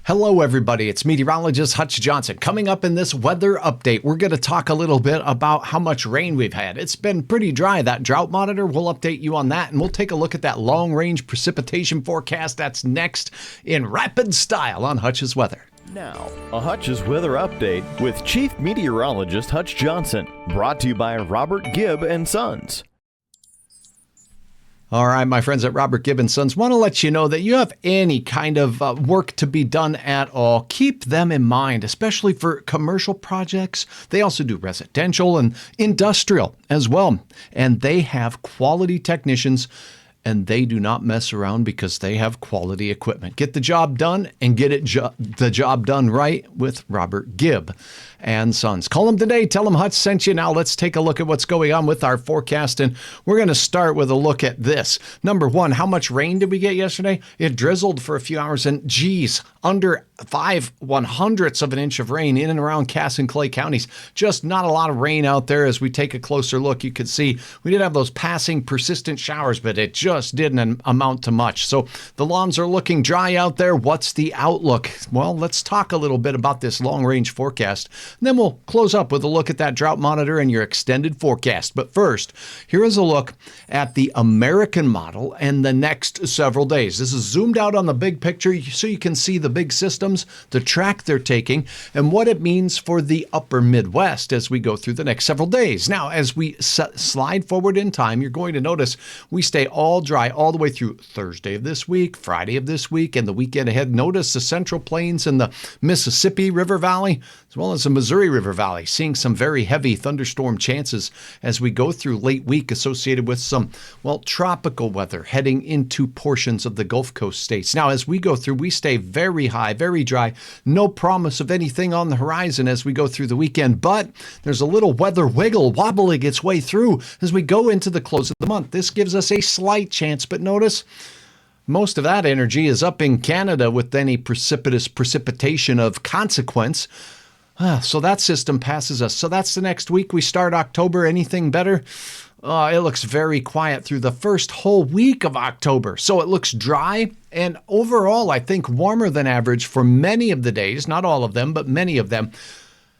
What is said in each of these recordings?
Hello, everybody. It's meteorologist Hutch Johnson. Coming up in this weather update, we're going to talk a little bit about how much rain we've had. It's been pretty dry. That drought monitor, we'll update you on that, and we'll take a look at that long-range precipitation forecast. That's next in rapid style on Hutch's Weather. Now, a Hutch's Weather Update with Chief Meteorologist Hutch Johnson, brought to you by Robert Gibb & Sons. All right, my friends at Robert Gibb & Sons, want to let you know that you have any kind of work to be done at all, keep them in mind, especially for commercial projects. They also do residential and industrial as well. And they have quality technicians, and they do not mess around because they have quality equipment. Get the job done and get the job done right with Robert Gibb & Sons. Call them today. Tell them Hutch sent you. Now let's take a look at what's going on with our forecast. And we're going to start with a look at this. Number one, how much rain did we get yesterday? It drizzled for a few hours and geez, under 5/100ths of an inch of rain in and around Cass and Clay counties. Just not a lot of rain out there. As we take a closer look, you could see we did have those passing persistent showers, but it just didn't amount to much. So the lawns are looking dry out there. What's the outlook? Well, let's talk a little bit about this long range forecast. And then we'll close up with a look at that drought monitor and your extended forecast. But first, here is a look at the American model and the next several days. This is zoomed out on the big picture so you can see the big systems, the track they're taking, and what it means for the upper Midwest as we go through the next several days. Now, as we slide forward in time, you're going to notice we stay all dry all the way through Thursday of this week, Friday of this week, and the weekend ahead. Notice the Central Plains and the Mississippi River Valley, as well as the Missouri River Valley, seeing some very heavy thunderstorm chances as we go through late week associated with some, well, tropical weather heading into portions of the Gulf Coast states. Now, as we go through, we stay very high, very dry. No promise of anything on the horizon as we go through the weekend, but there's a little weather wiggle wobbling its way through as we go into the close of the month. This gives us a slight chance, but notice most of that energy is up in Canada with any precipitous precipitation of consequence. So that system passes us. So that's the next week. We start October. Anything better? It looks very quiet through the first whole week of October. So it looks dry and overall, I think, warmer than average for many of the days. Not all of them, but many of them.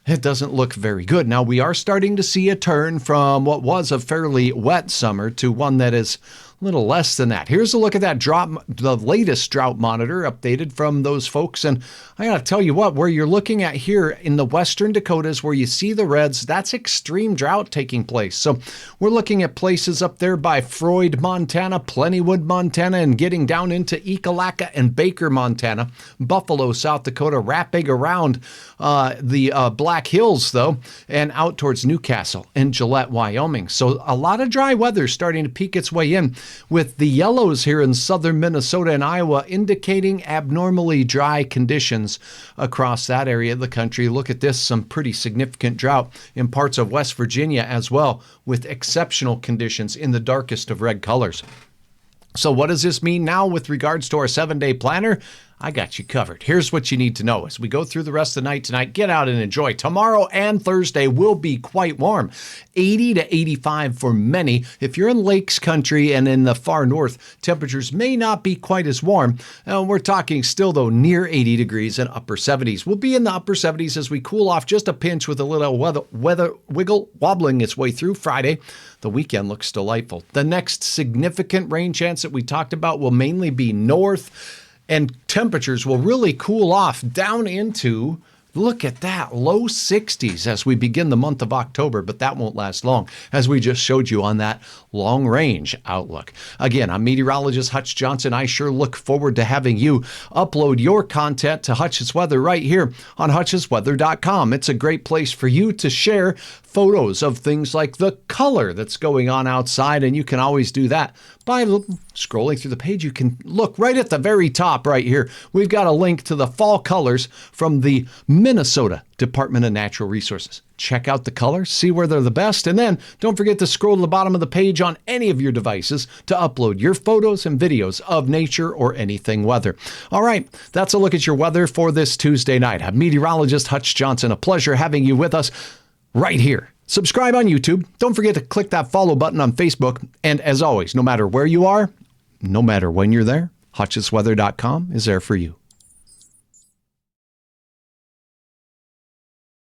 It doesn't look very good. Now, we are starting to see a turn from what was a fairly wet summer to one that is a little less than that. Here's a look at that the latest drought monitor updated from those folks. And I got to tell you what, where you're looking at here in the western Dakotas where you see the reds, that's extreme drought taking place. So we're looking at places up there by Freud, Montana, Plentywood, Montana, and getting down into Ekalaka and Baker, Montana, Buffalo, South Dakota, wrapping around the Black Hills, though, and out towards Newcastle and Gillette, Wyoming. So a lot of dry weather starting to peek its way in, with the yellows here in southern Minnesota and Iowa indicating abnormally dry conditions across that area of the country. Look at this, some pretty significant drought in parts of West Virginia as well, with exceptional conditions in the darkest of red colors. So what does this mean now with regards to our 7-day planner? I got you covered. Here's what you need to know as we go through the rest of the night tonight. Get out and enjoy. Tomorrow and Thursday will be quite warm. 80 to 85 for many. If you're in Lakes Country and in the far north, temperatures may not be quite as warm. We're talking still, though, near 80 degrees and upper 70s. We'll be in the upper 70s as we cool off just a pinch with a little weather wiggle wobbling its way through Friday. The weekend looks delightful. The next significant rain chance that we talked about will mainly be north, and temperatures will really cool off down into, look at that, low 60s as we begin the month of October, but that won't last long, as we just showed you on that long-range outlook. Again, I'm meteorologist Hutch Johnson. I sure look forward to having you upload your content to Hutch's Weather right here on hutchesweather.com. It's a great place for you to share photos of things like the color that's going on outside, and you can always do that by scrolling through the page. You can look right at the very top right here. We've got a link to the fall colors from the Minnesota Department of Natural Resources. Check out the colors, see where they're the best, and then don't forget to scroll to the bottom of the page on any of your devices to upload your photos and videos of nature or anything weather. All right, that's a look at your weather for this Tuesday night. I'm meteorologist Hutch Johnson. A pleasure having you with us right here. Subscribe on YouTube. Don't forget to click that follow button on Facebook. And as always, no matter where you are, no matter when you're there, hutchesweather.com is there for you.